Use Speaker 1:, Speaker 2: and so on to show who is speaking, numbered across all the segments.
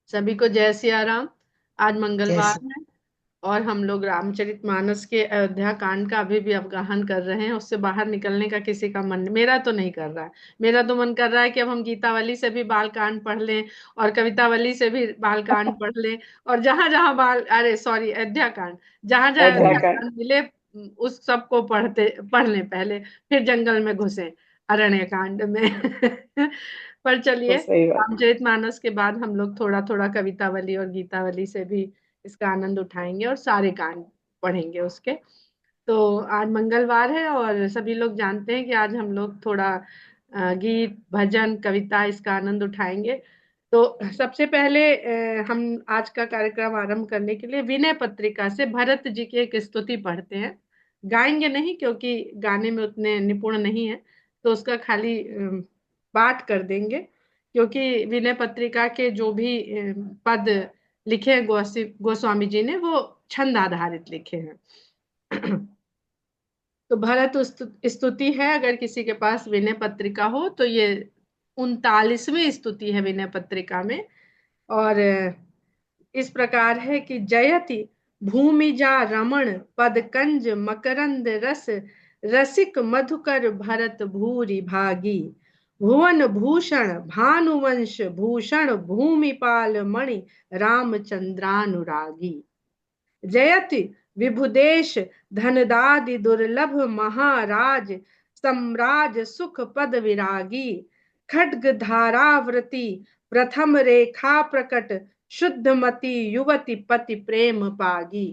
Speaker 1: सभी को जय सिया राम। आज मंगलवार
Speaker 2: जैसे
Speaker 1: है और हम लोग रामचरितमानस के अयोध्या कांड का अभी भी अवगाहन कर रहे हैं। उससे बाहर निकलने का किसी का मन, मेरा तो नहीं कर रहा है। मेरा तो मन कर रहा है कि अब हम गीतावली से भी बाल कांड पढ़ लें और कवितावली से भी बाल कांड पढ़ लें, और जहां जहां बाल, अरे सॉरी, अयोध्या कांड, जहां जहां अयोध्या
Speaker 2: अध्याय
Speaker 1: कांड मिले उस सबको पढ़ लें पहले, फिर जंगल में घुसे अरण्य कांड में। पर चलिए,
Speaker 2: तो सही बात।
Speaker 1: रामचरितमानस के बाद हम लोग थोड़ा थोड़ा कवितावली और गीतावली से भी इसका आनंद उठाएंगे और सारे कांड पढ़ेंगे उसके। तो आज मंगलवार है और सभी लोग जानते हैं कि आज हम लोग थोड़ा गीत भजन कविता इसका आनंद उठाएंगे। तो सबसे पहले हम आज का कार्यक्रम आरंभ करने के लिए विनय पत्रिका से भरत जी की एक स्तुति पढ़ते हैं। गाएंगे नहीं क्योंकि गाने में उतने निपुण नहीं है, तो उसका खाली पाठ कर देंगे, क्योंकि विनय पत्रिका के जो भी पद लिखे हैं गोस्वामी जी ने, वो छंद आधारित लिखे हैं। तो भरत स्तुति है। अगर किसी के पास विनय पत्रिका हो तो ये 39वीं स्तुति है विनय पत्रिका में। और इस प्रकार है कि जयति भूमिजा रमण पदकंज मकरंद रस रसिक मधुकर भरत भूरि भागी भुवन भूषण भानुवंश भूषण भूमिपाल मणि रामचंद्रानुरागी जयति विभुदेश धनदादि दुर्लभ महाराज सम्राज सुख पद विरागी खड्ग धारावृति प्रथम रेखा प्रकट शुद्धमति युवति पति प्रेम पागी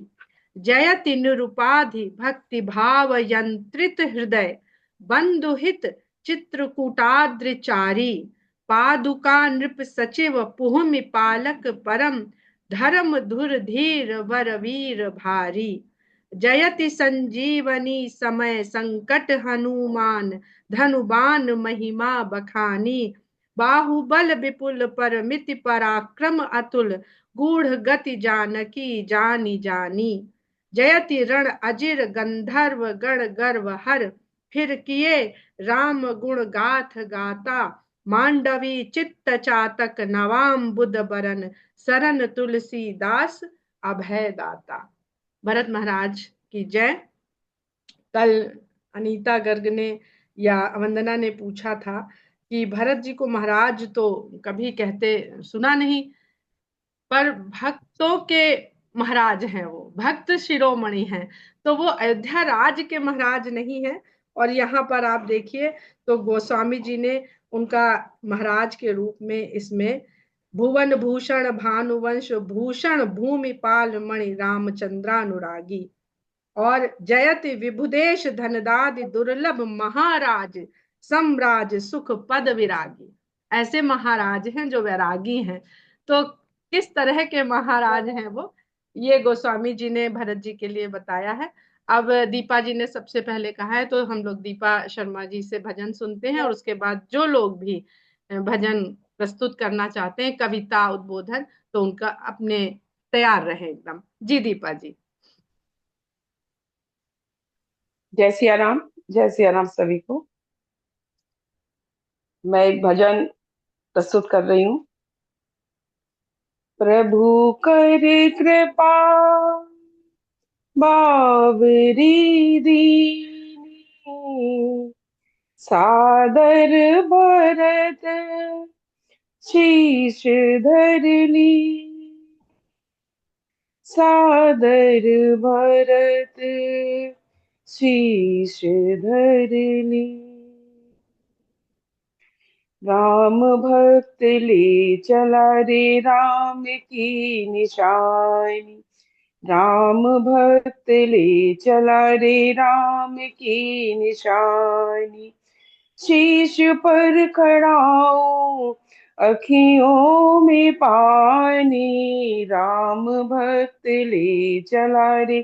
Speaker 1: जयति निरुपाधि भक्ति भाव यंत्रित हृदय बंधुहित चित्रकूटाद्रिचारी पादुका नृप सचिव पुहुमि पालक परम धर्म धुर धीर वर वीर भारी जयति संजीवनी समय संकट हनुमान धनुबान महिमा बखानी बाहुबल विपुल परमिति पराक्रम अतुल गूढ़ गति जानकी जानी जानी जयति रण अजिर गंधर्व गण गर्व हर फिर किए राम गुण गाथ गाता मांडवी चित्त चातक नवाम बुध बरन सरन तुलसीदास अभय दाता। भरत महाराज की जय। कल अनीता गर्ग ने या वंदना ने पूछा था कि भरत जी को महाराज तो कभी कहते सुना नहीं, पर भक्तों के महाराज हैं, वो भक्त शिरोमणि हैं। तो वो अयोध्या राज के महाराज नहीं है। और यहाँ पर आप देखिए तो गोस्वामी जी ने उनका महाराज के रूप में इसमें भुवन भूषण भानुवंश भूषण भूमिपाल मणि रामचंद्रानुरागी और जयति विभुदेश धनदादि दुर्लभ महाराज सम्राज सुख पद विरागी। ऐसे महाराज हैं जो वैरागी हैं। तो किस तरह के महाराज हैं वो, ये गोस्वामी जी ने भरत जी के लिए बताया है। अब दीपा जी ने सबसे पहले कहा है, तो हम लोग दीपा शर्मा जी से भजन सुनते हैं और उसके बाद जो लोग भी भजन प्रस्तुत करना चाहते हैं, कविता उद्बोधन, तो उनका अपने तैयार रहे एकदम। जी दीपा जी।
Speaker 2: जय सिया राम। जय सिया राम सभी को। मैं एक भजन प्रस्तुत कर रही हूँ। प्रभु कर कृपा बावरी दीनी सादर भरत शीश धरली सादर भरत शीश धरली राम भक्त ले चला रे राम की निशानी राम भक्त ले चला रे राम की निशानी शीश पर खड़ाओ अखियों में पानी राम भक्त ले चला रे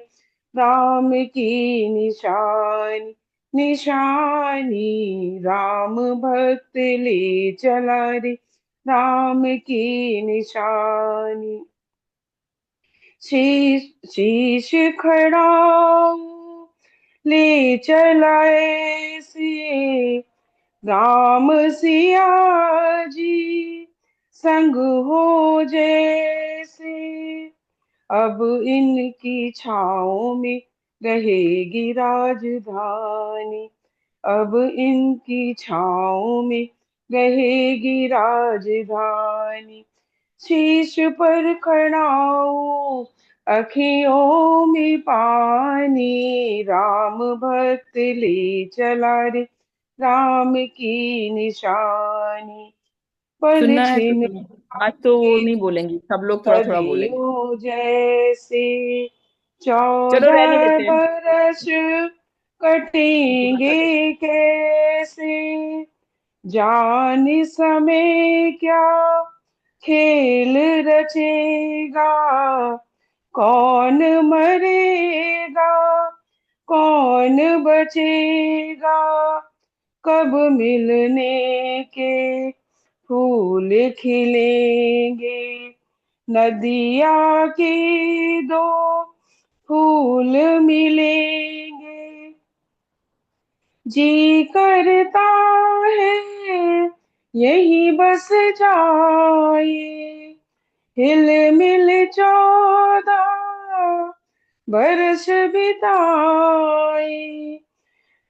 Speaker 2: राम की निशानी निशानी राम भक्त ले चला रे राम की निशानी शीश शीश खड़ाओ ले चलाए से राम सिया जी संग हो जैसे। अब इनकी छाँव में रहेगी राजधानी। अब इनकी छाँव में रहेगी राजधानी। शीश पर खड़ा हूँ, अखियों में पानी। राम भक्त ले चला रे, राम की निशानी। पल
Speaker 3: सुनना है तो
Speaker 2: छिन
Speaker 3: सुनो। आज तो वो
Speaker 2: के
Speaker 3: नहीं बोलेंगी, सब लोग थोड़ा थोड़ा बोलेंगे।
Speaker 2: सदियों जैसे।
Speaker 3: चलो रहने
Speaker 2: 14
Speaker 3: देते हैं।
Speaker 2: बरस
Speaker 3: पूरा
Speaker 2: कटेंगे
Speaker 3: करो।
Speaker 2: कैसे। जाने समय क्या खेल रचेगा। कौन मरेगा, कौन बचेगा। कब मिलने के फूल खिलेंगे। नदिया के दो फूल मिलेंगे। जी करता है यही बस जाए। हिल मिल 14 बरस बिताए।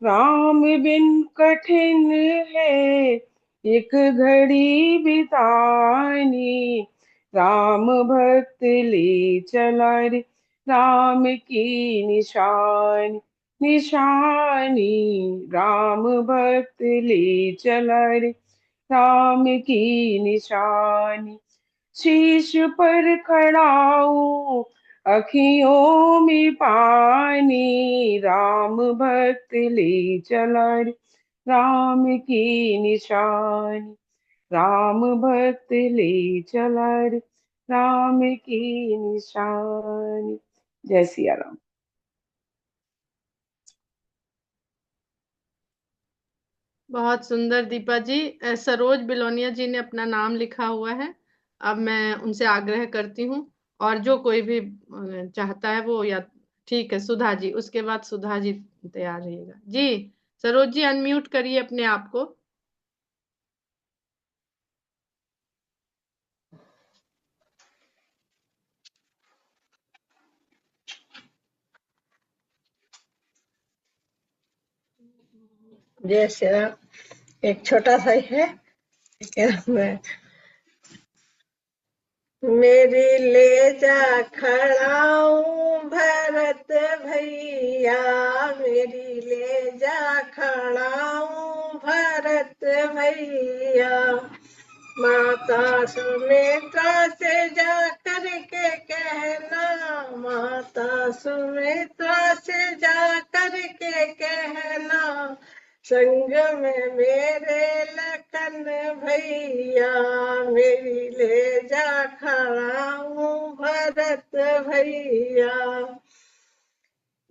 Speaker 2: राम बिन कठिन है एक घड़ी बितानी। राम भक्त ले चला रे, राम की निशानी। निशानी राम भक्त ले चला रे, राम की निशानी। शीश पर खड़ा हूँ, अखियों में पानी। राम भक्त ले चला रे, राम की निशानी। राम भक्त ले चला रे, राम की निशानी। जय सिया राम।
Speaker 1: बहुत सुंदर दीपा जी। सरोज बिलोनिया जी ने अपना नाम लिखा हुआ है। अब मैं उनसे आग्रह करती हूँ, और जो कोई भी चाहता है वो, या ठीक है सुधा जी, उसके बाद सुधा जी तैयार रहिएगा जी। सरोज जी अनम्यूट करिए अपने आप को।
Speaker 4: जय श्री राम। एक छोटा सा ही है, लेकिन मेरी ले जा खड़ाऊं भरत भैया। मेरी ले जा खड़ाऊं भरत भैया। माता सुमित्रा से जा कर के कहना। माता सुमित्रा से जा कर के कहना। संग में मेरे लखन भैया। मेरी ले जा खड़ाऊं भरत भैया।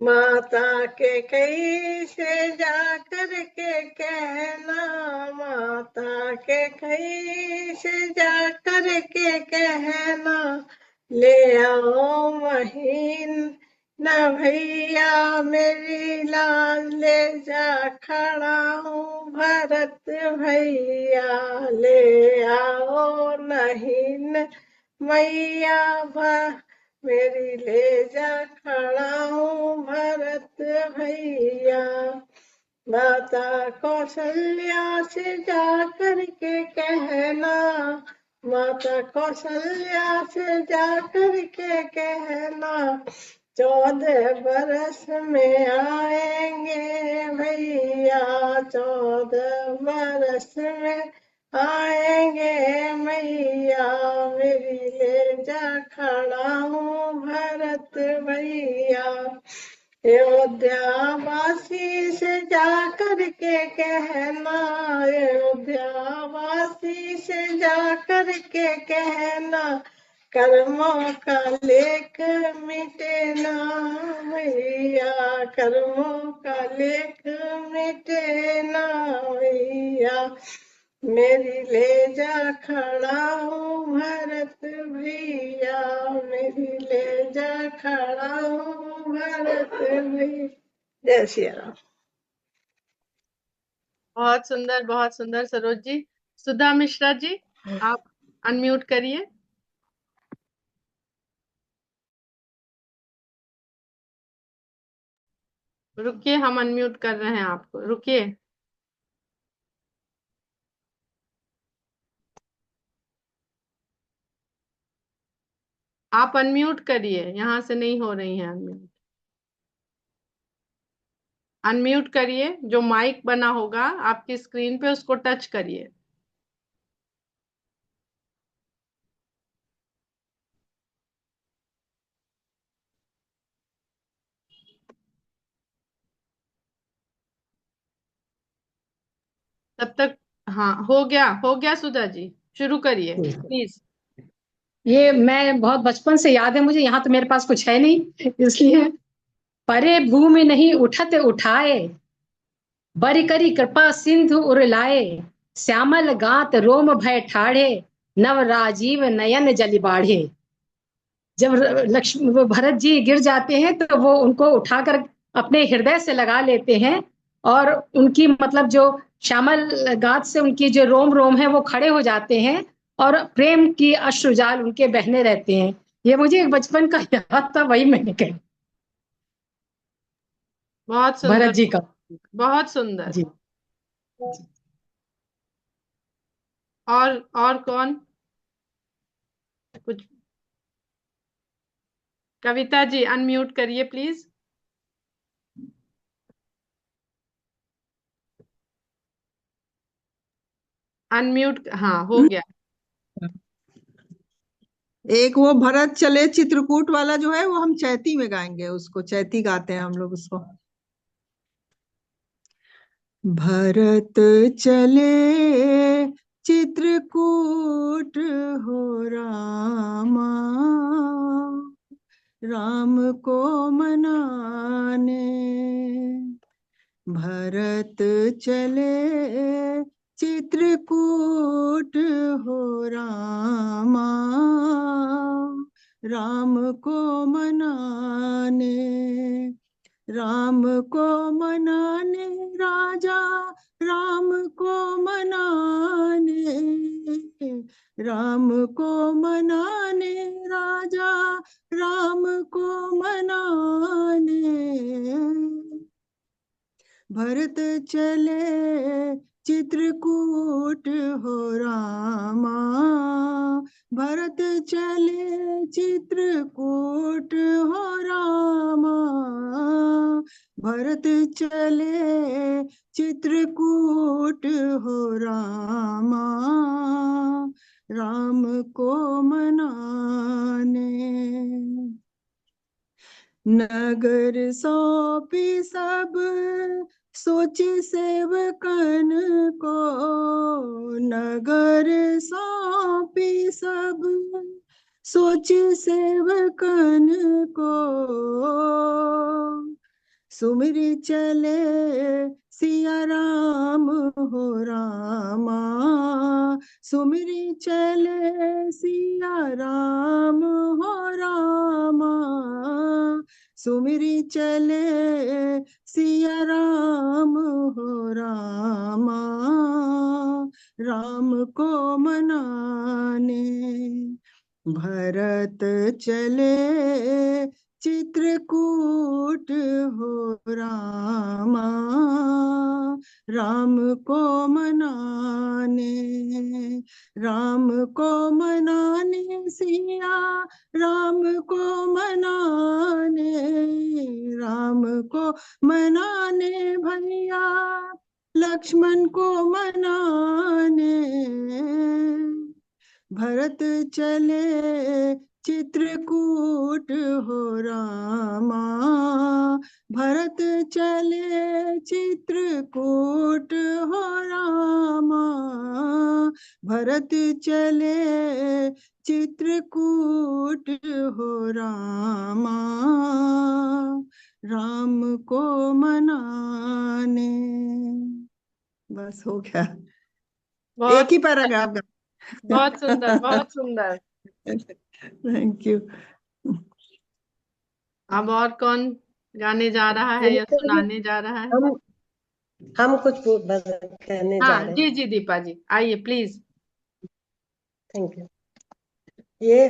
Speaker 4: माता के कहीं से जा कर के कहना। माता के कहीं से जा कर के कहना। ले आओ महीन न भैया। मेरी लाल ले जा खड़ा हूँ भरत भैया। ले आओ नहीं मैया मेरी ले जा खड़ा हूँ भरत भैया। माता कौशल्या से जा कर के कहना। माता कौशल्या से जा कर के कहना। 14 बरस में आएंगे भैया। 14 बरस में आएंगे मैया। मेरी ले जा खड़ा हूँ भरत भैया। अयोध्या वासी से जा कर के कहना। अयोध्या वासी से जा कर के कहना। कर्मों का लेख मिटे ना भैया। कर्मों का लेख मिटे ना भैया। मेरी ले जा खड़ा हूँ भरत भैया। मेरी ले जा खड़ा हूँ भरत भैया। जय श्री राम।
Speaker 1: बहुत सुंदर, बहुत सुंदर सरोज जी। सुधा मिश्रा जी, आप अनम्यूट करिए। रुकिए, हम अनम्यूट कर रहे हैं आपको, रुकिए। आप अनम्यूट करिए, यहाँ से नहीं हो रही हैं अनम्यूट। अनम्यूट करिए, जो माइक बना होगा आपकी स्क्रीन पे उसको टच करिए। तब तक, हाँ हो गया सुधा जी, शुरू करिए प्लीज।
Speaker 5: ये मैं बहुत बचपन से याद है मुझे, यहाँ तो मेरे पास कुछ है नहीं इसलिए। परे भूमि नहीं उठत उठाए, बरी करी कृपा सिंधु उर लाए, श्यामल गात रोम भय ठाढ़े, नव राजीव नयन जलि बाढ़े। जब लक्ष्मी वो भरत जी गिर जाते हैं तो वो उनको उठाकर अपने हृदय से लगा लेते हैं, और उनकी मतलब जो श्यामल गात से उनकी जो रोम रोम है वो खड़े हो जाते हैं, और प्रेम की अश्रुजाल उनके बहने रहते हैं। ये मुझे एक बचपन का याद था, वही मैंने कहा।
Speaker 1: बहुत सुंदर,
Speaker 5: भरत जी का।
Speaker 1: बहुत सुंदर।
Speaker 5: जी।
Speaker 1: और कौन कुछ? कविता जी अनम्यूट करिए प्लीज। अनम्यूट, हाँ हो गया।
Speaker 6: एक वो भरत चले चित्रकूट वाला जो है वो हम चैती में गाएंगे, उसको चैती गाते हैं हम लोग उसको। भरत चले चित्रकूट हो रामा, राम को मनाने। भरत चले चित्रकूट हो रामा, राम को मनाने। राम को मनाने राजा, राम को मनाने। राम को मनाने राजा, राम को मनाने। भरत चले चित्रकूट हो रामा, भरत चले चित्रकूट हो रामा। भरत चले चित्रकूट हो रामा, राम को मनाने। नगर सौंपी सब सोच सेवकन को, नगर सौंपी सब सोच सेवकन को। सुमिरी चले सिया राम हो रामा, सुमिरी चले सिया राम हो रामा। सुमिरी चले सिया राम हो रामा, राम को मनाने। भरत चले चित्रकूट हो रामा, राम को मनाने। राम को मनाने सिया, राम को मनाने। राम को मनाने भैया, लक्ष्मण को मनाने। भरत चले चित्रकूट हो रामा, भरत चले चित्रकूट हो रामा। भरत चले चित्रकूट हो रामा, राम को मनाने। बस हो गया, एक ही पैराग्राफ का।
Speaker 1: बहुत सुंदर, बहुत सुंदर।
Speaker 6: Thank you.
Speaker 1: अब और कौन गाने जा रहा है या सुनाने जा रहा है?
Speaker 7: हम कुछ कहने जा
Speaker 1: हाँ
Speaker 7: रहे हैं।
Speaker 1: जी जी, दीपा जी आइए प्लीज।
Speaker 7: Thank you. ये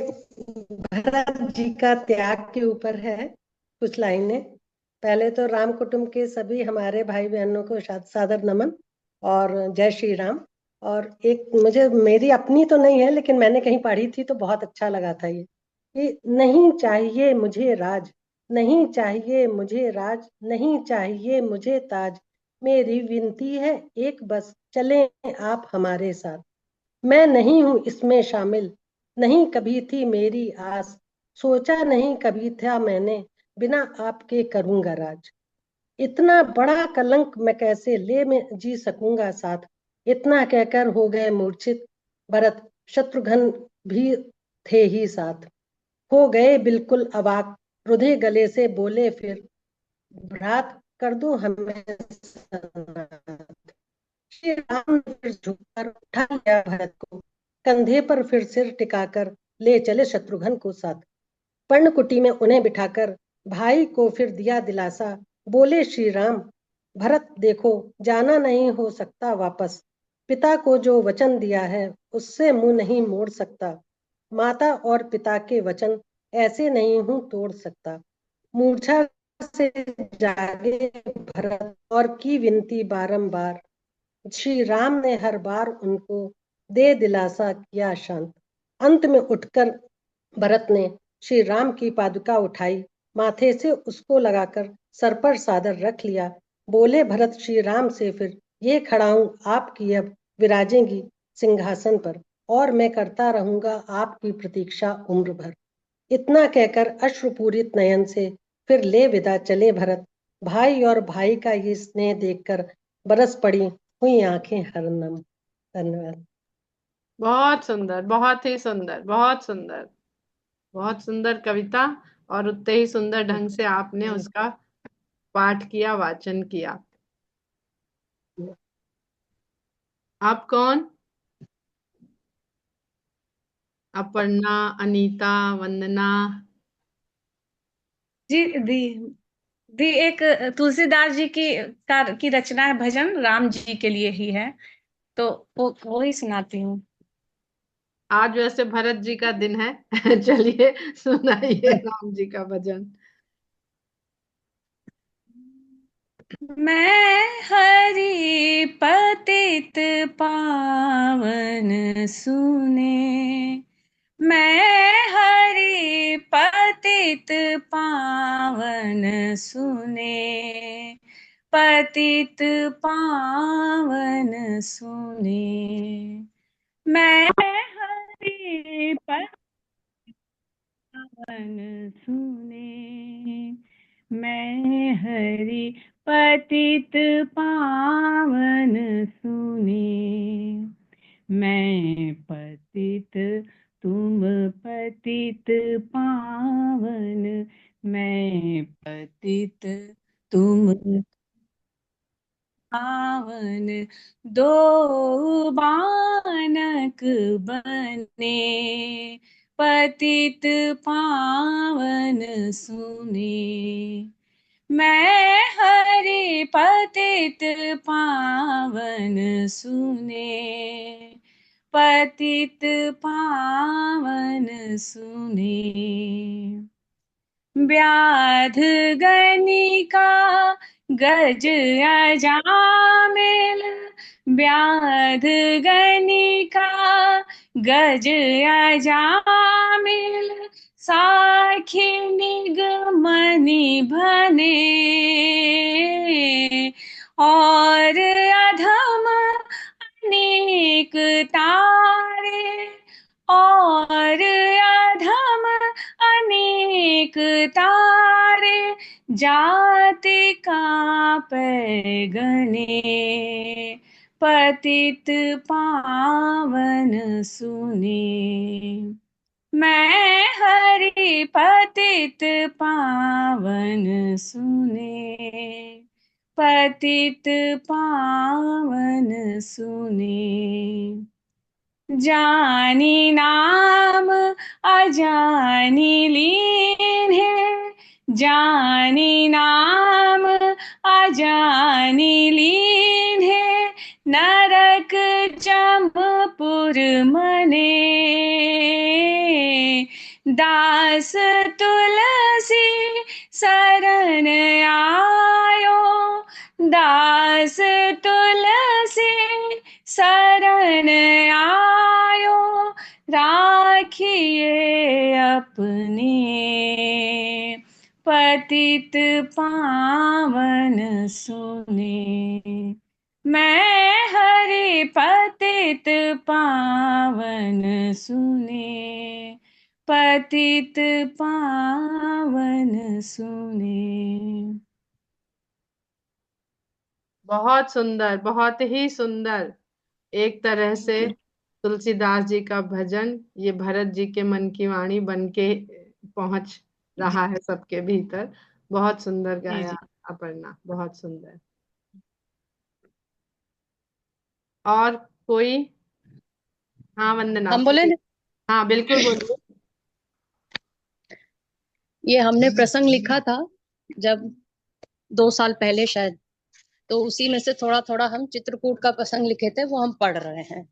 Speaker 7: भरत जी का त्याग के ऊपर है कुछ लाइनें। पहले तो राम कुटुंब के सभी हमारे भाई बहनों को सादर नमन और जय श्री राम। और एक मुझे, मेरी अपनी तो नहीं है लेकिन मैंने कहीं पढ़ी थी तो बहुत अच्छा लगा था ये कि नहीं चाहिए मुझे राज, नहीं चाहिए मुझे राज, नहीं चाहिए मुझे ताज, मेरी विनती है एक बस चलें आप हमारे साथ। मैं नहीं हूं इसमें शामिल, नहीं कभी थी मेरी आस, सोचा नहीं कभी था मैंने बिना आपके करूंगा राज। इतना बड़ा कलंक मैं कैसे ले में जी सकूंगा साथ, इतना कहकर हो गए मूर्छित भरत, शत्रुघ्न भी थे ही साथ। हो गए बिल्कुल अवाक, रुधे गले से बोले फिर, भ्रात कर दो हमें सनाथ। श्री राम ने फिर झुककर उठा लिया भरत को, कंधे पर फिर सिर टिकाकर ले चले शत्रुघ्न को साथ। पर्णकुटी में उन्हें बिठाकर भाई को फिर दिया दिलासा, बोले श्री राम, भरत देखो जाना नहीं हो सकता वापस, पिता को जो वचन दिया है उससे मुंह नहीं मोड़ सकता, माता और पिता के वचन ऐसे नहीं हूं तोड़ सकता। मूर्छा से जागे भरत और की विनती बारंबार, श्री राम ने हर बार उनको दे दिलासा किया शांत। अंत में उठकर भरत ने श्री राम की पादुका उठाई, माथे से उसको लगाकर सर पर सादर रख लिया। बोले भरत श्री राम से फिर, ये खड़ा हूं आपकी अब विराजेंगी सिंहासन पर, और मैं करता रहूंगा आपकी प्रतीक्षा उम्र भर। इतना कहकर अश्रुपूरित नयन से फिर ले विदा चले भरत। भाई और भाई का ये स्नेह देखकर बरस पड़ी हुई आंखें हरनम। धन्यवाद।
Speaker 1: बहुत सुंदर, बहुत ही सुंदर, बहुत सुंदर, बहुत सुंदर कविता। और उतने ही सुंदर ढंग से आपने उसका पाठ किया, वाचन किया। आप कौन? अपर्णा, अनीता, वंदना?
Speaker 8: जी दी एक तुलसीदास जी की रचना है, भजन राम जी के लिए ही है, तो वो ही सुनाती हूँ।
Speaker 1: आज वैसे भरत जी का दिन है। चलिए सुनाइए राम जी का भजन।
Speaker 8: मैं हरि पतित पावन सुने, मैं हरि पतित पावन सुने, पतित पावन सुने, मैं हरि पावन सुने, मैं हरि पतित पावन सुने, मैं पतित तुम पतित पावन, मैं पतित तुम पावन, दो बानक बने, पतित पावन सुने, मैं हरि पतित पावन सुने, पतित पावन सुने, व्याध गनिका गज अजामिल, व्याध गनिका गज अजामिल, साखी निगमनि भने, और अधम अनेक तारे, और अधम अनेक तारे, जाति का पैगने, पतित पावन सुने, मैं हरि पतित पावन सुने, पतित पावन सुने, जानी नाम अजानी लीन्हे, जानी नाम अजानी लीन्हे, नरक जमपुर सुर मने दास तुलसी शरण आयो दास तुलसी शरण आयो राखिए अपने पतित पावन सुने मैं हरि पतित पावन सुने पतित पावन सुने।
Speaker 1: बहुत सुंदर, बहुत ही सुंदर। एक तरह से तुलसीदास जी का भजन ये भरत जी के मन की वाणी बन के पहुंच रहा है सबके भीतर। बहुत सुंदर गाया अपर्णा, बहुत सुंदर। और कोई? हाँ वंदना।
Speaker 5: हम बोले
Speaker 1: हाँ बिल्कुल बोलिए।
Speaker 5: ये हमने प्रसंग लिखा था जब 2 साल पहले शायद, तो उसी में से थोड़ा थोड़ा हम चित्रकूट का प्रसंग लिखे थे, वो हम पढ़ रहे हैं।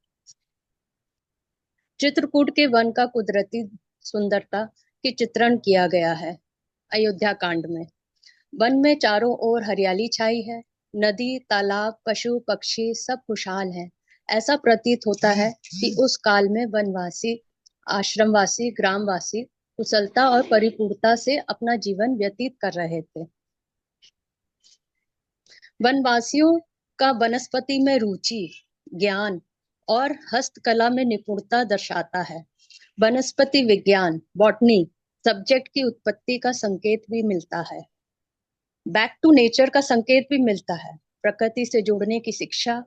Speaker 5: चित्रकूट के वन का कुदरती सुंदरता की चित्रण किया गया है अयोध्या कांड में। वन में चारों ओर हरियाली छाई है, नदी तालाब पशु पक्षी सब खुशहाल हैं। ऐसा प्रतीत होता है कि उस काल में वनवासी आश्रमवासी ग्रामवासी कुशलता और परिपूर्णता से अपना जीवन व्यतीत कर रहे थे। वनवासियों का वनस्पति में रुचि ज्ञान और हस्तकला में निपुणता दर्शाता है। वनस्पति विज्ञान बॉटनी सब्जेक्ट की उत्पत्ति का संकेत भी मिलता है। बैक टू नेचर का संकेत भी मिलता है। प्रकृति से जुड़ने की शिक्षा,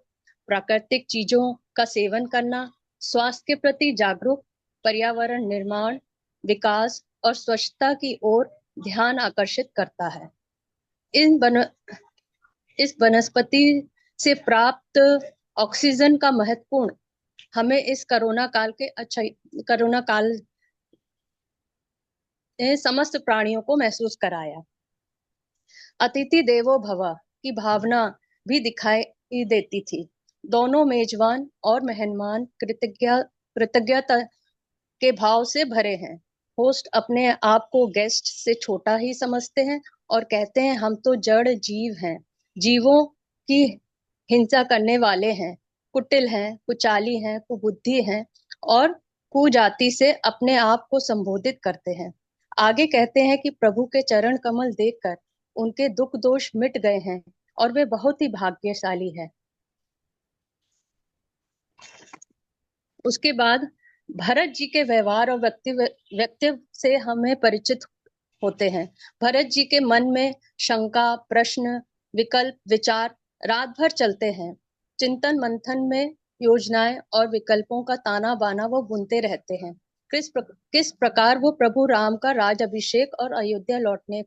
Speaker 5: प्राकृतिक चीजों का सेवन करना, स्वास्थ्य के प्रति जागरूक, पर्यावरण निर्माण, विकास और स्वच्छता की ओर ध्यान आकर्षित करता है। इस वनस्पति से प्राप्त ऑक्सीजन का महत्वपूर्ण हमें इस कोरोना काल ने समस्त प्राणियों को महसूस कराया। अतिथि देवो भव की भावना भी दिखाई देती थी। दोनों मेजबान और मेहमान कृतज्ञता के भाव से भरे हैं। होस्ट अपने आप को गेस्ट से छोटा ही समझते हैं और कहते हैं हम तो जड़ जीव हैं, जीवों की हिंसा करने वाले हैं, कुटिल हैं, कुचाली हैं, कुबुद्धि हैं और कुजाति से अपने आप को संबोधित करते हैं। आगे कहते हैं कि प्रभु के चरण कमल देखकर उनके दुख दोष मिट गए हैं और वे बहुत ही भाग्यशाली है। उसके बाद भरत जी के व्यवहार और व्यक्तित्व से हमें परिचित होते हैं। भरत जी के मन में शंका, प्रश्न, विकल्प, विचार रात भर चलते हैं। चिंतन मंथन में योजनाएं और विकल्पों का ताना बाना वो बुनते रहते हैं। किस प्रकार वो प्रभु राम का राज अभिषेक और अयोध्या लौटने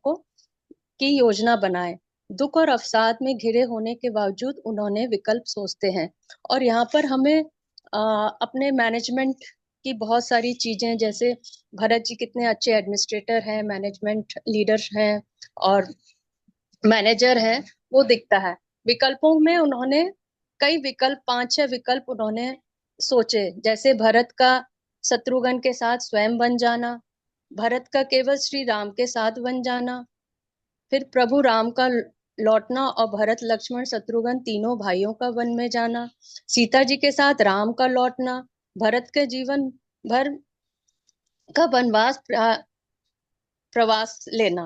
Speaker 5: की योजना बनाए। दुख और अवसाद में घिरे होने के बावजूद उन्होंने विकल्प सोचते हैं। और यहाँ पर हमें अपने मैनेजमेंट की बहुत सारी चीजें, जैसे भरत जी कितने अच्छे एडमिनिस्ट्रेटर हैं, मैनेजमेंट लीडर हैं और मैनेजर हैं, वो दिखता है। विकल्पों में उन्होंने कई विकल्प 5-6 विकल्प उन्होंने सोचे, जैसे भरत का शत्रुघ्न के साथ स्वयं बन जाना, भरत का केवल श्री राम के साथ बन जाना, फिर प्रभु राम का लौटना और भरत लक्ष्मण शत्रुघ्न तीनों भाइयों का वन में जाना, सीता जी के साथ राम का लौटना, भरत के जीवन भर का वनवास प्रवास लेना।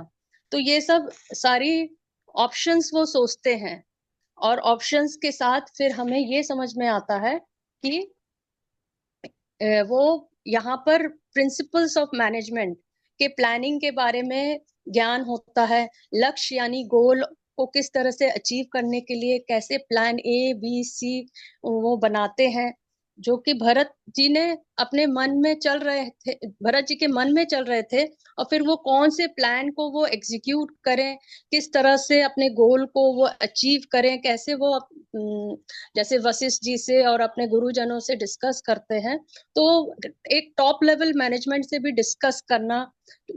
Speaker 5: तो ये सब सारी ऑप्शंस वो सोचते हैं और ऑप्शंस के साथ फिर हमें ये समझ में आता है कि वो यहाँ पर प्रिंसिपल्स ऑफ मैनेजमेंट के प्लानिंग के बारे में ज्ञान होता है। लक्ष्य यानी गोल को किस तरह से अचीव करने के लिए कैसे प्लान ABC वो बनाते हैं, जो कि भरत जी ने अपने मन में चल रहे थे, भरत जी के मन में चल रहे थे। और फिर वो कौन से प्लान को वो एग्जीक्यूट करें, किस तरह से अपने गोल को वो अचीव करें, कैसे वो जैसे वशिष्ठ जी से और अपने गुरुजनों से डिस्कस करते हैं, तो एक टॉप लेवल मैनेजमेंट से भी डिस्कस करना।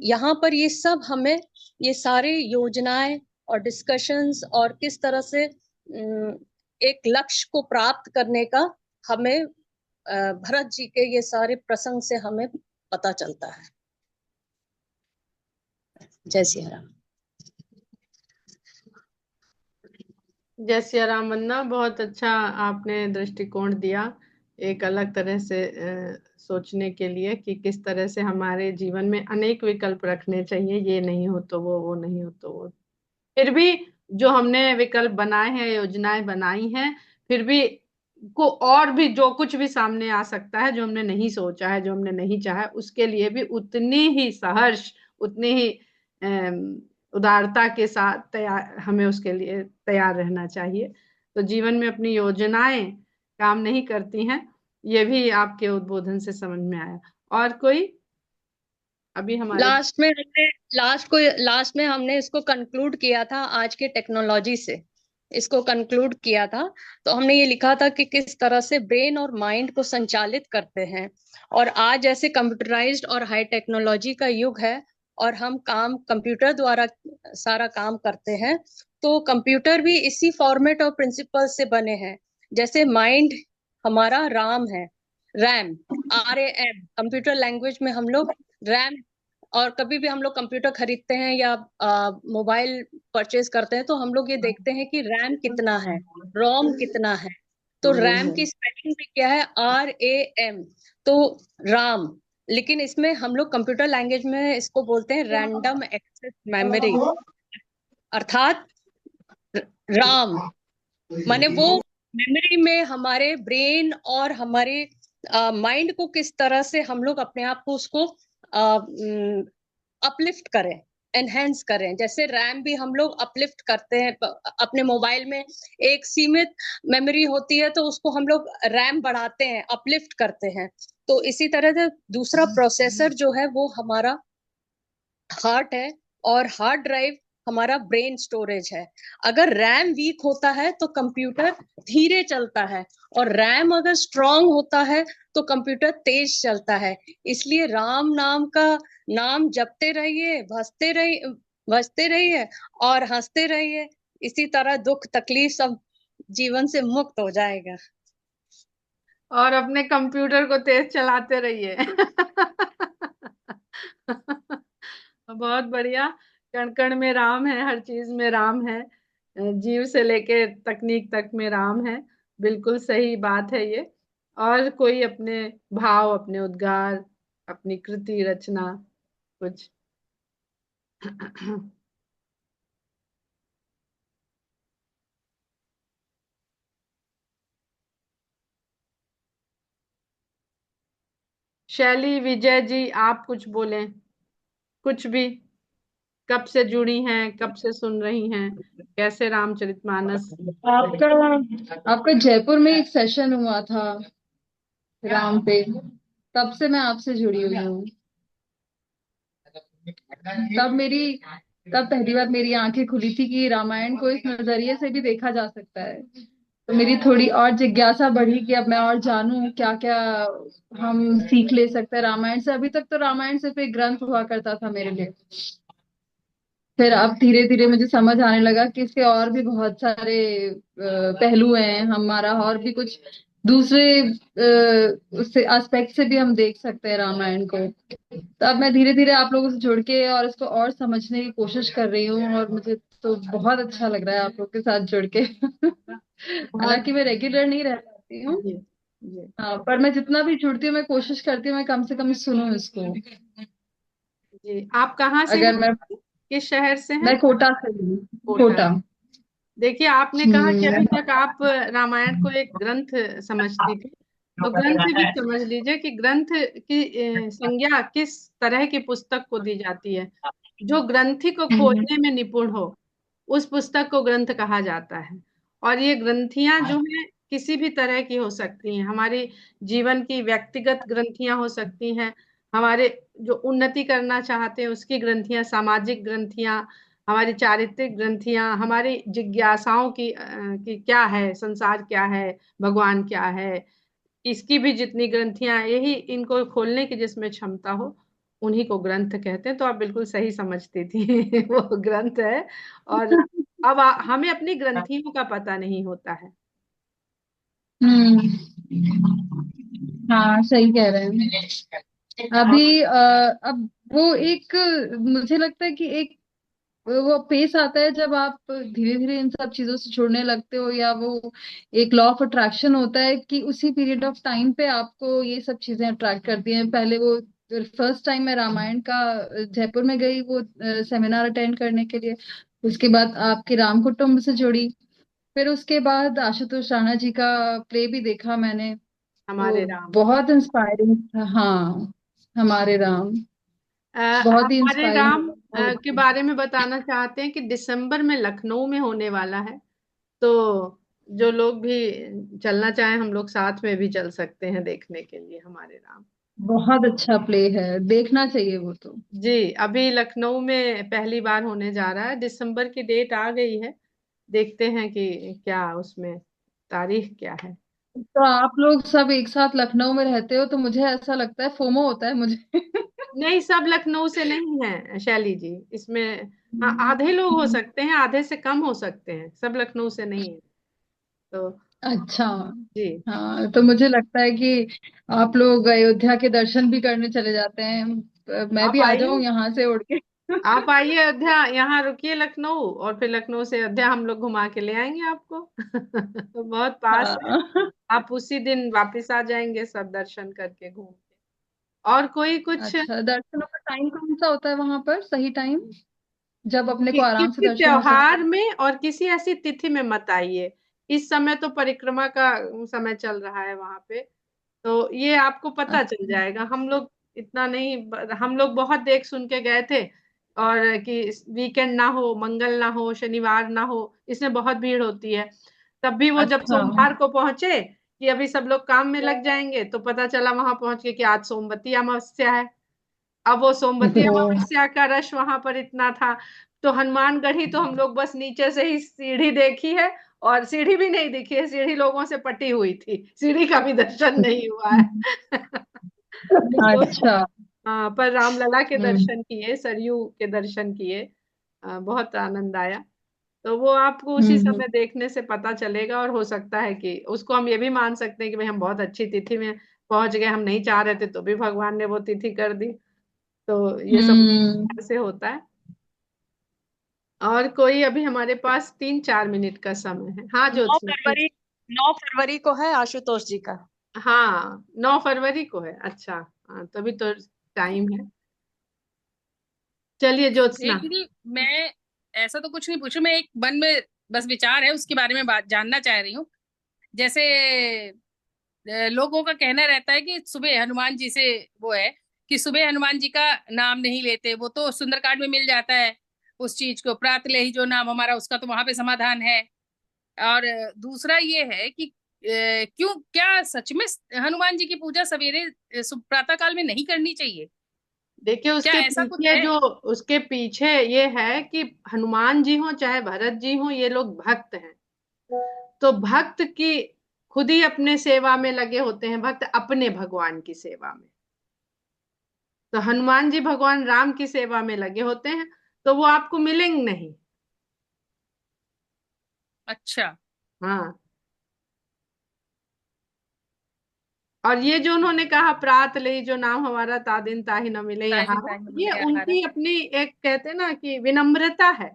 Speaker 5: यहाँ पर ये सब हमें ये सारी योजनाएं और डिस्कशंस और किस तरह से एक लक्ष्य को प्राप्त करने का हमें
Speaker 9: भरत जी के ये सारे प्रसंग से हमें पता चलता है। जय सिया राम।
Speaker 1: जय सिया राम। वंदना, बहुत अच्छा आपने दृष्टिकोण दिया एक अलग तरह से सोचने के लिए कि किस तरह से हमारे जीवन में अनेक विकल्प रखने चाहिए, ये नहीं हो तो वो नहीं हो तो वो। फिर भी जो हमने विकल्प बनाए हैं, योजनाएं बनाई हैं, फिर भी को और भी जो कुछ भी सामने आ सकता है, जो हमने नहीं सोचा है, जो हमने नहीं चाहा, उसके लिए भी उतनी ही सहर्ष, उतनी ही उदारता के साथ तैयार, हमें उसके लिए तैयार रहना चाहिए। तो जीवन में अपनी योजनाएं काम नहीं करती हैं, ये भी आपके उद्बोधन से समझ में आया। और कोई अभी हमारे
Speaker 9: लास्ट में हमने इसको कंक्लूड किया था आज के टेक्नोलॉजी से, इसको कंक्लूड किया था। तो हमने ये लिखा था कि किस तरह से ब्रेन और माइंड को संचालित करते हैं, और आज ऐसे कंप्यूटराइज्ड और हाई टेक्नोलॉजी का युग है और हम काम कंप्यूटर द्वारा सारा काम करते हैं। तो कंप्यूटर भी इसी फॉर्मेट और प्रिंसिपल से बने हैं। जैसे माइंड हमारा राम है, रैम, RAM, कंप्यूटर लैंग्वेज में हम लोग रैम। और कभी भी हम लोग कंप्यूटर खरीदते हैं या मोबाइल परचेज करते हैं तो हम लोग ये देखते हैं कि रैम कितना है, रोम कितना है। तो रैम की स्पेलिंग भी क्या है, RAM, तो राम। लेकिन इसमें हम लोग कंप्यूटर लैंग्वेज में इसको बोलते हैं रैंडम एक्सेस मेमोरी, अर्थात राम माने वो मेमोरी में हमारे ब्रेन और हमारे माइंड को किस तरह से हम लोग अपने आप को उसको अपलिफ्ट करें, एनहेंस करें। जैसे रैम भी हम लोग अपलिफ्ट करते हैं अपने मोबाइल में, एक सीमित मेमोरी होती है तो उसको हम लोग रैम बढ़ाते हैं, अपलिफ्ट करते हैं। तो इसी तरह से दूसरा प्रोसेसर जो है वो हमारा हार्ट है, और हार्ड ड्राइव हमारा ब्रेन स्टोरेज है। अगर रैम वीक होता है तो कंप्यूटर धीरे चलता है, और रैम अगर स्ट्रांग होता है तो कंप्यूटर तेज चलता है। इसलिए राम नाम का नाम जपते रहिए, भजते रहिए और हंसते रहिए। इसी तरह दुख तकलीफ सब जीवन से मुक्त हो जाएगा।
Speaker 1: और अपने कंप्यूटर को तेज चलाते रहिए। बहुत बढ़िया। कण कण में राम है, हर चीज में राम है, जीव से लेके तकनीक तक में राम है। बिल्कुल सही बात है ये। और कोई अपने भाव, अपने उद्गार, अपनी कृति रचना कुछ? शैली, विजय जी, आप कुछ बोलें, कुछ भी। कब से जुड़ी हैं, कब से सुन रही हैं, कैसे रामचरितमानस?
Speaker 3: आपका जयपुर में एक सेशन हुआ था राम पे, तब से मैं आपसे जुड़ी हुई हूँ। तब पहली बार मेरी आंखें खुली थी कि रामायण को इस नजरिए से भी देखा जा सकता है। तो मेरी थोड़ी और जिज्ञासा बढ़ी कि अब मैं और जानूं क्या क्या हम सीख ले सकते हैं रामायण से। अभी तक तो रामायण सिर्फ एक ग्रंथ हुआ करता था मेरे लिए। फिर अब धीरे धीरे मुझे समझ आने लगा कि इसके और भी बहुत सारे पहलू हैं, हमारा और भी कुछ दूसरे उससे एस्पेक्ट से भी हम देख सकते हैं रामायण को। तो अब मैं धीरे धीरे आप लोगों से जुड़ के और इसको और समझने की कोशिश कर रही हूँ, और मुझे तो बहुत अच्छा लग रहा है आप लोग के साथ जुड़ के। हालांकि मैं रेगुलर नहीं रह पाती हूँ,
Speaker 1: जी, जी,
Speaker 3: हाँ, पर मैं जितना भी जुड़ती हूँ मैं कोशिश करती हूँ मैं कम से कम सुनूं इसको।
Speaker 1: जी। आप कहाँ से
Speaker 3: अगर
Speaker 1: हैं,
Speaker 3: मैं
Speaker 1: किस शहर से हैं?
Speaker 3: मैं कोटा से हूँ,
Speaker 1: कोटा।
Speaker 3: कोटा।
Speaker 1: देखिए, आपने कहा कि अभी तक आप रामायण को एक ग्रंथ समझती थी, तो ग्रंथ भी समझ लीजिए कि ग्रंथ की संज्ञा किस तरह की पुस्तक को दी जाती है। जो ग्रंथी को खोजने में निपुण हो, उस पुस्तक को ग्रंथ कहा जाता है। और ये ग्रंथियां जो हैं किसी भी तरह की हो सकती हैं, हमारी जीवन की व्यक्तिगत ग्रंथियां हो सकती हैं, हमारे जो उन्नति करना चाहते हैं उसकी ग्रंथियां, सामाजिक ग्रंथियां, हमारी चारित्रिक ग्रंथियां, हमारी जिज्ञासाओं की क्या है, संसार क्या है, भगवान क्या है, इसकी भी जितनी ग्रंथियां, यही इनको खोलने की जिसमें क्षमता हो, उन्हीं को ग्रंथ कहते हैं। तो आप बिल्कुल सही समझती थी। वो ग्रंथ है। और अब हमें अपनी ग्रंथियों का पता नहीं होता है।
Speaker 3: हाँ सही कह रहे हैं। अभी अब वो एक, मुझे लगता है कि एक वो पेस आता है जब आप धीरे धीरे इन सब चीजों से जुड़ने लगते हो, या वो एक लॉ ऑफ अट्रैक्शन होता है कि उसी पीरियड ऑफ टाइम पे आपको ये सब चीजें अट्रैक्ट करती हैं। पहले वो फर्स्ट टाइम मैं रामायण का जयपुर में गई वो सेमिनार अटेंड करने के लिए, उसके बाद आपके राम कुटुंब से जुड़ी, फिर उसके बाद आशुतोष राणा जी का प्ले भी देखा मैंने, वो
Speaker 1: हमारे राम।
Speaker 3: बहुत इंस्पायरिंग था। हाँ, हमारे राम बहुत ही
Speaker 1: हमारे
Speaker 3: इंस्पायरिंग।
Speaker 1: राम के बारे में बताना चाहते हैं कि दिसंबर में लखनऊ में होने वाला है। तो जो लोग भी चलना चाहें, हम लोग साथ में भी चल सकते हैं देखने के लिए हमारे राम।
Speaker 3: बहुत अच्छा प्ले है, देखना चाहिए वो तो।
Speaker 1: जी, अभी लखनऊ में पहली बार होने जा रहा है, दिसंबर की डेट आ गई है। देखते हैं कि क्या उसमें तारीख क्या है।
Speaker 3: तो आप लोग सब एक साथ लखनऊ में रहते हो तो मुझे ऐसा लगता है, फोमो होता है मुझे।
Speaker 1: नहीं, सब लखनऊ से नहीं है शैली जी इसमें। हाँ, आधे लोग हो सकते हैं, आधे से कम हो सकते हैं, सब लखनऊ से नहीं है। तो
Speaker 3: अच्छा।
Speaker 1: जी,
Speaker 3: हाँ तो मुझे लगता है कि आप लोग अयोध्या के दर्शन भी करने चले जाते हैं, मैं
Speaker 1: आप
Speaker 3: भी आ
Speaker 1: आइए।
Speaker 3: जाऊं यहाँ से उड़ के।
Speaker 1: आप आइए अयोध्या, यहाँ रुकिए लखनऊ, और फिर लखनऊ से अयोध्या हम लोग घुमा के ले आएंगे आपको। तो बहुत पास है।
Speaker 3: हाँ।
Speaker 1: आप उसी दिन वापस आ जाएंगे सब दर्शन करके घूम के। और कोई कुछ
Speaker 3: अच्छा, दर्शनों का टाइम कौन सा होता है वहां पर, सही टाइम जब अपने को आराम से
Speaker 1: किसी
Speaker 3: दर्शन हो सकते
Speaker 1: त्योहार में और किसी ऐसी तिथि में मत आइए। इस समय तो परिक्रमा का समय चल रहा है वहां पे। तो ये आपको
Speaker 3: हैं?
Speaker 1: पता चल जाएगा। हम लोग इतना नहीं, हम लोग बहुत देख सुन के गए थे। और कि वीकेंड ना हो, मंगल ना हो, शनिवार ना हो, इसमें बहुत भीड़ होती है। तब भी वो जब
Speaker 3: अच्छा।
Speaker 1: सोमवार को पहुंचे कि अभी सब लोग काम में लग जाएंगे, तो पता चला वहां पहुंच के कि आज सोमवती अमावस्या है। अब वो सोमवती
Speaker 3: वो
Speaker 1: अमावस्या का रश वहां पर इतना था। तो हनुमानगढ़ी तो हम लोग बस नीचे से ही सीढ़ी देखी है, और सीढ़ी भी नहीं दिखी है, सीढ़ी लोगों से पटी हुई थी, सीढ़ी का भी दर्शन नहीं हुआ है। तो
Speaker 3: अच्छा।
Speaker 1: हाँ, पर रामलला के
Speaker 3: हम्म
Speaker 1: दर्शन किए, सरयू के दर्शन किए। बहुत आनंद आया। तो वो आपको उसी
Speaker 3: हम्म
Speaker 1: समय देखने से पता चलेगा, और हो सकता है कि उसको हम ये भी मान सकते हैं कि भाई हम बहुत अच्छी तिथि में पहुंच गए, हम नहीं चाह रहे थे तो भी भगवान ने वो तिथि कर दी। तो ये सब
Speaker 3: हम्म।
Speaker 1: ऐसे होता है। और कोई, अभी हमारे पास 3-4 मिनट का समय है। हाँ
Speaker 9: नौ
Speaker 1: ज्योत्सना
Speaker 9: फरवरी 9 फरवरी को है आशुतोष जी का।
Speaker 1: हाँ, 9 फरवरी को है। अच्छा, हाँ तभी तो टाइम है। चलिए ज्योत्सना।
Speaker 10: एक दीदी, मैं ऐसा तो कुछ नहीं पूछू, मैं एक मन में बस विचार है उसके बारे में बात जानना चाह रही हूँ। जैसे लोगों का कहना रहता है कि सुबह हनुमान जी से वो है कि सुबह हनुमान जी का नाम नहीं लेते, वो तो सुंदरकांड में मिल जाता है उस चीज को, प्रात ले ही जो नाम हमारा, उसका तो वहां पे समाधान है। और दूसरा ये है कि क्यों, क्या सच में हनुमान जी की पूजा सवेरे प्रातः काल में नहीं करनी चाहिए?
Speaker 1: देखिए,
Speaker 10: क्या
Speaker 1: उसके
Speaker 10: ऐसा कुछ
Speaker 1: पीछे
Speaker 10: है?
Speaker 1: जो, उसके पीछे ये है कि हनुमान जी हो चाहे भरत जी हो, ये लोग भक्त हैं। तो भक्त की खुद ही अपने सेवा में लगे होते हैं, भक्त अपने भगवान की सेवा में। तो हनुमान जी भगवान राम की सेवा में लगे होते हैं, तो वो आपको मिलेंगे नहीं।
Speaker 10: अच्छा।
Speaker 1: हाँ, और ये जो उन्होंने कहा प्रात ले जो नाम हमारा ता दिन ताहि न मिले
Speaker 10: ताहिन
Speaker 1: यहाँ,
Speaker 10: ताहिन
Speaker 1: ये
Speaker 10: मिले आहारा।
Speaker 1: उनकी अपनी एक, कहते हैं ना कि विनम्रता है।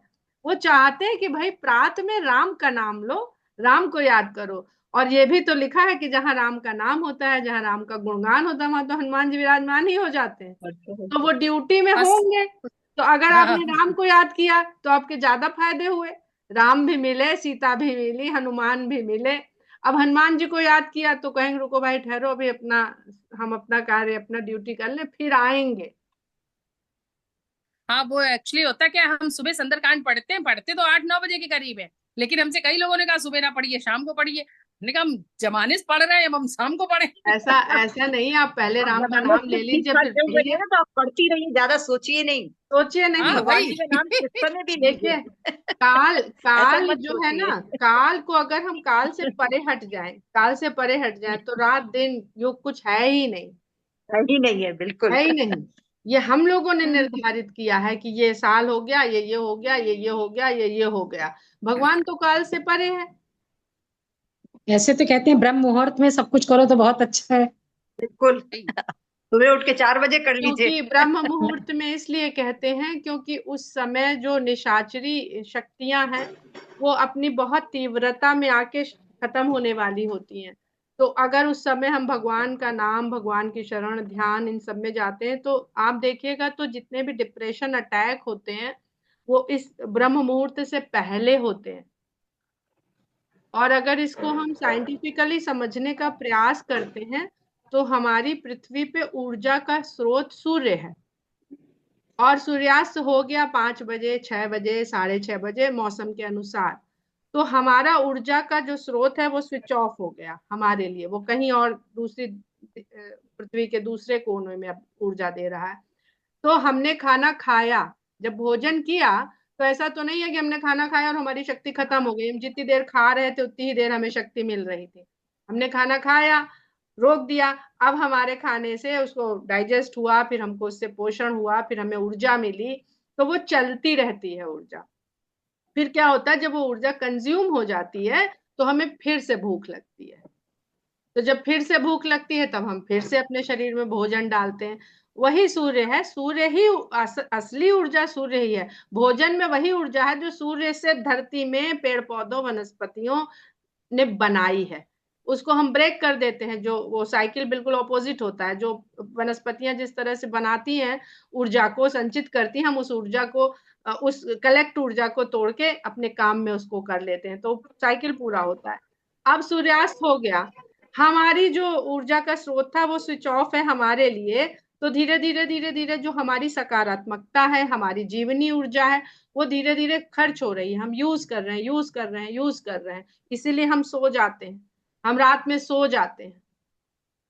Speaker 1: वो चाहते हैं कि भाई प्रात में राम का नाम लो, राम को याद करो। और ये भी तो लिखा है कि जहाँ राम का नाम होता है, जहाँ राम का गुणगान होता है, वहां तो हनुमान जी विराजमान ही हो जाते हैं। तो वो ड्यूटी में
Speaker 10: बस।
Speaker 1: होंगे। तो अगर
Speaker 10: हाँ।
Speaker 1: आपने राम को याद किया तो आपके ज्यादा फायदे हुए। राम भी मिले, सीता भी मिली, हनुमान भी मिले। अब हनुमान जी को याद किया तो कहेंगे रुको भाई ठहरो, अभी अपना, हम अपना कार्य, अपना ड्यूटी कर ले, फिर आएंगे।
Speaker 10: हाँ, वो एक्चुअली होता क्या है, हम सुबह सुंदरकांड पढ़ते हैं, पढ़ते तो 8-9 बजे के करीब है, लेकिन हमसे कई लोगों ने कहा सुबह ना पढ़िए, शाम को पढ़िए। हमने कहा हम जमाने से पढ़ रहे हैं, अब हम शाम को पढ़े।
Speaker 1: ऐसा ऐसा नहीं, आप पहले
Speaker 11: आप
Speaker 1: राम का
Speaker 11: जमाने
Speaker 1: नाम
Speaker 11: से
Speaker 1: ले
Speaker 11: ठीक
Speaker 1: लीजिए
Speaker 11: ठाक
Speaker 1: फिर
Speaker 11: चल रही
Speaker 1: पढ़िए।
Speaker 11: है तो आप पढ़ती रहिए, ज्यादा सोचिए नहीं।
Speaker 1: सोचिए
Speaker 11: और
Speaker 1: नहीं।
Speaker 10: हाँ
Speaker 11: भगवान
Speaker 10: वही।
Speaker 11: जी का नाम किस समय भी लीजिए।
Speaker 1: देखिए, काल
Speaker 11: ऐसा
Speaker 1: काल
Speaker 11: मत
Speaker 1: जो है
Speaker 11: सोचिए।
Speaker 1: ना, काल को अगर हम काल से परे हट जाएं, काल से परे हट जाएं, तो रात दिन युग कुछ है ही नहीं।
Speaker 11: सही नहीं है बिल्कुल।
Speaker 1: है ही नहीं। ये हम लोगों ने निर्धारित किया है कि ये साल हो गया, ये हो गया, ये हो गया, ये हो गया। भगवान तो काल से परे है।
Speaker 5: ऐसे तो कहते हैं ब्रह्म मुहूर्त में सब कुछ करो तो बहुत अच्छा है।
Speaker 11: बिल्कुल सुबह उठ के 4 बजे कर लीजिए।
Speaker 1: क्योंकि ब्रह्म मुहूर्त में इसलिए कहते हैं क्योंकि उस समय जो निशाचरी शक्तियां हैं वो अपनी बहुत तीव्रता में आके खत्म होने वाली होती हैं। तो अगर उस समय हम भगवान का नाम, भगवान की शरण, ध्यान इन सब में जाते हैं तो आप देखिएगा तो जितने भी डिप्रेशन अटैक होते हैं वो इस ब्रह्म मुहूर्त से पहले होते हैं। और अगर इसको हम साइंटिफिकली समझने का प्रयास करते हैं तो हमारी पृथ्वी पे ऊर्जा का स्रोत सूर्य है और सूर्यास्त हो गया 5 बजे, 6 बजे, 6:30 बजे मौसम के अनुसार। तो हमारा ऊर्जा का जो स्रोत है वो स्विच ऑफ हो गया हमारे लिए, वो कहीं और दूसरी पृथ्वी के दूसरे कोने में अब ऊर्जा दे रहा है। तो हमने खाना खाया, जब भोजन किया तो ऐसा तो नहीं है कि हमने खाना खाया और हमारी शक्ति खत्म हो गई। हम जितनी देर खा रहे थे उतनी ही देर हमें शक्ति मिल रही थी। हमने खाना खाया, रोक दिया, अब हमारे खाने से उसको डाइजेस्ट हुआ, फिर हमको उससे पोषण हुआ, फिर हमें ऊर्जा मिली, तो वो चलती रहती है ऊर्जा। फिर क्या होता है, जब वो ऊर्जा कंज्यूम हो जाती है तो हमें फिर से भूख लगती है। तो जब फिर से भूख लगती है तब हम फिर से अपने शरीर में भोजन डालते हैं। वही सूर्य है, सूर्य ही असली ऊर्जा सूर्य ही है। भोजन में वही ऊर्जा है जो सूर्य से धरती में पेड़ पौधों वनस्पतियों ने बनाई है। उसको हम ब्रेक कर देते हैं, जो वो साइकिल बिल्कुल ऑपोजिट होता है। जो वनस्पतियां जिस तरह से बनाती हैं, ऊर्जा को संचित करती हैं, हम उस ऊर्जा को उस कलेक्ट ऊर्जा को तोड़ के अपने काम में उसको कर लेते हैं, तो साइकिल पूरा होता है। अब सूर्यास्त हो गया, हमारी जो ऊर्जा का स्रोत था वो स्विच ऑफ है हमारे लिए। तो धीरे धीरे धीरे धीरे जो हमारी सकारात्मकता है, हमारी जीवनी ऊर्जा है, वो धीरे धीरे खर्च हो रही है। हम यूज कर रहे हैं, यूज कर रहे हैं, यूज कर रहे हैं, इसीलिए हम सो जाते हैं, हम रात में सो जाते हैं।